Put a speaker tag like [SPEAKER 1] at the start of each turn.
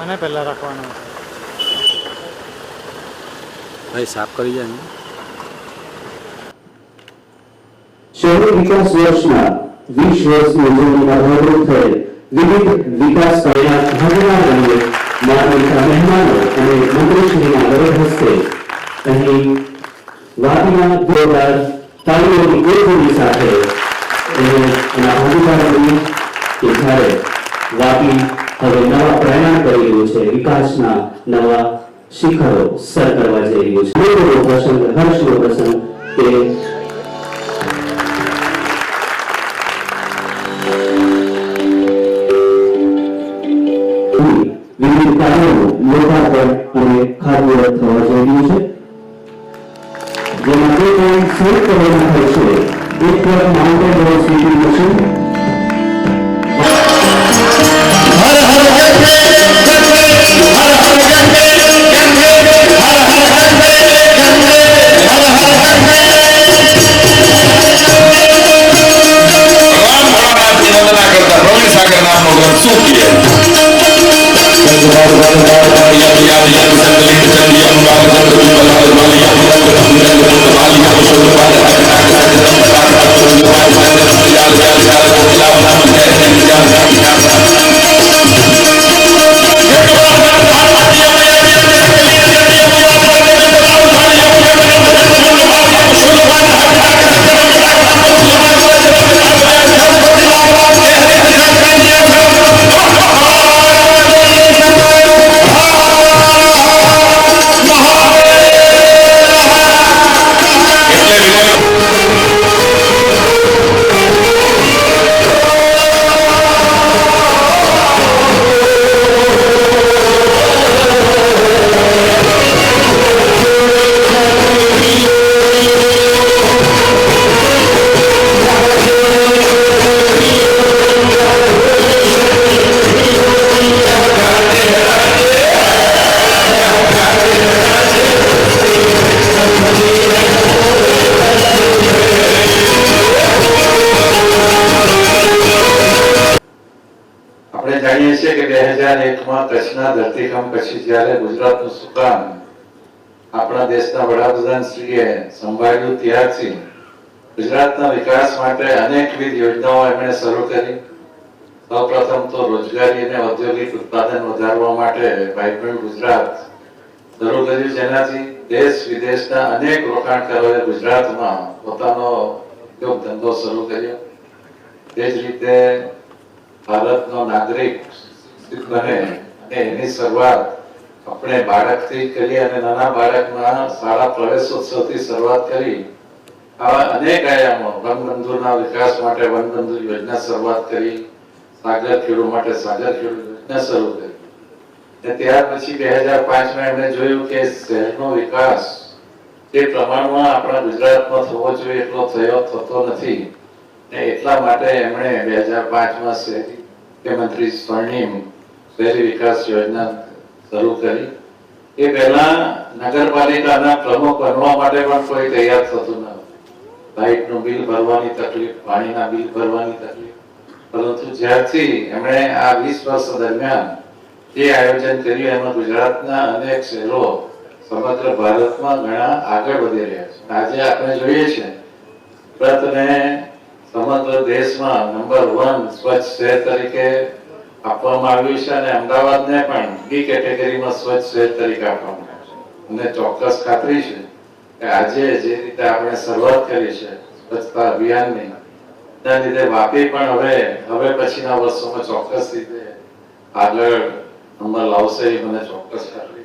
[SPEAKER 1] આને પહેલાં રાખવાનો
[SPEAKER 2] ભાઈ સાફ કરી જાય
[SPEAKER 3] શહેરી વિકાસ વર્ષના 20 વર્ષની ઉજવણીમાં ભાગરૂપ થયેલ વિવિધ વિકાસ કાર્યના ભાગના રંગે માનનીય મહેમાનો અને મંત્રીશ્રીના વરદ હસ્તે અહીં વાપીના જોરદાર તાળીઓની ગોળગોળી સાથે એના ભાગીદારોની કે જ્યારે વાપી હવે નવા પ્રયાણ કરી રહ્યું છે, વિકાસના નવા શિખરો સર કરવા જઈ રહ્યું છે. મોટો પ્રસંગ, હર્ષનો પ્રસંગ કે વિવિધ કાર્યોનું લોકાર્પણ અને ખાતમુહૂર્ત થવા જઈ રહ્યું છે, જેમાં બે પોઈન્ટ સંયુક્ત કરવામાં થાય છે. એક તરફ માઉન્ટેન રોડ સીટી મશીન
[SPEAKER 4] જાણીએ છીએ કે 2001માં કચ્છના ધરતીકંપ પછી જ્યારે ગુજરાતનું સુકાન આપણા દેશના વડાપ્રધાન શ્રીએ સંભાળ્યું ત્યારથી ગુજરાતના વિકાસ માટે અનેકવિધ યોજનાઓ એમણે શરૂ કરી. સૌપ્રથમ તો રોજગારી અને ઔદ્યોગિક ઉત્પાદન વધારવા માટે વાઇબ્રન્ટ ગુજરાત શરૂ કર્યું, જેનાથી દેશ વિદેશના અનેક રોકાણકારોએ ગુજરાતમાં પોતાનો ઉદ્યોગ ધંધો શરૂ કર્યો. તે જ રીતે ભારતનો નાગરિક બને અને એની શરૂઆત આપણે બાળકથી કરી અને નાના બાળકના શાળા પ્રવેશોત્સવથી શરૂઆત કરી. આવા અનેક આયામો, વનબંધુના વિકાસ માટે વનબંધુ યોજના શરૂઆત કરી, સાગર ખેડૂ માટે સાગર ખેડૂ યોજના શરૂ કરી. અને ત્યાર પછી 2005માં એમણે જોયું કે શહેરનો વિકાસ જે પ્રમાણમાં આપણા ગુજરાતમાં થવો જોઈએ એટલો થતો નથી, ને એટલા માટે એમણે 2005માં શહેરી મુખ્યમંત્રી સ્વર્ણિમ શહેરી વિકાસ યોજના શરૂ કરી. એ પહેલા નગરપાલિકાના પ્રમુખ બનવા માટે પણ કોઈ તૈયાર થતું ન હતું. લાઇટનું બિલ ભરવાની તકલીફ, પાણીના બિલ ભરવાની તકલીફ. પરંતુ જ્યારથી એમણે આ 20 વર્ષ દરમિયાન જે આયોજન કર્યું એમાં ગુજરાતના અનેક શહેરો સમગ્ર ભારતમાં ઘણા આગળ વધી રહ્યા છે. આજે આપણે જોઈએ છીએ સુરતને સમગ્ર દેશમાં નંબર 1 સ્વચ્છ શહેર તરીકે આપવામાં આવ્યું છે અને અમદાવાદને પણ બી કેટેગરીમાં સ્વચ્છ શહેર તરીકે આપવામાં આવ્યું છે. અને ચોક્કસ ખાતરી છે કે આજે જે રીતે આપણે શરૂઆત કરી છે સ્વચ્છતા અભિયાનની, તેના લીધે વાપી પણ હવે પછીના વર્ષોમાં ચોક્કસ રીતે આગળ નંબર લાવશે એ મને ચોક્કસ ખાતરી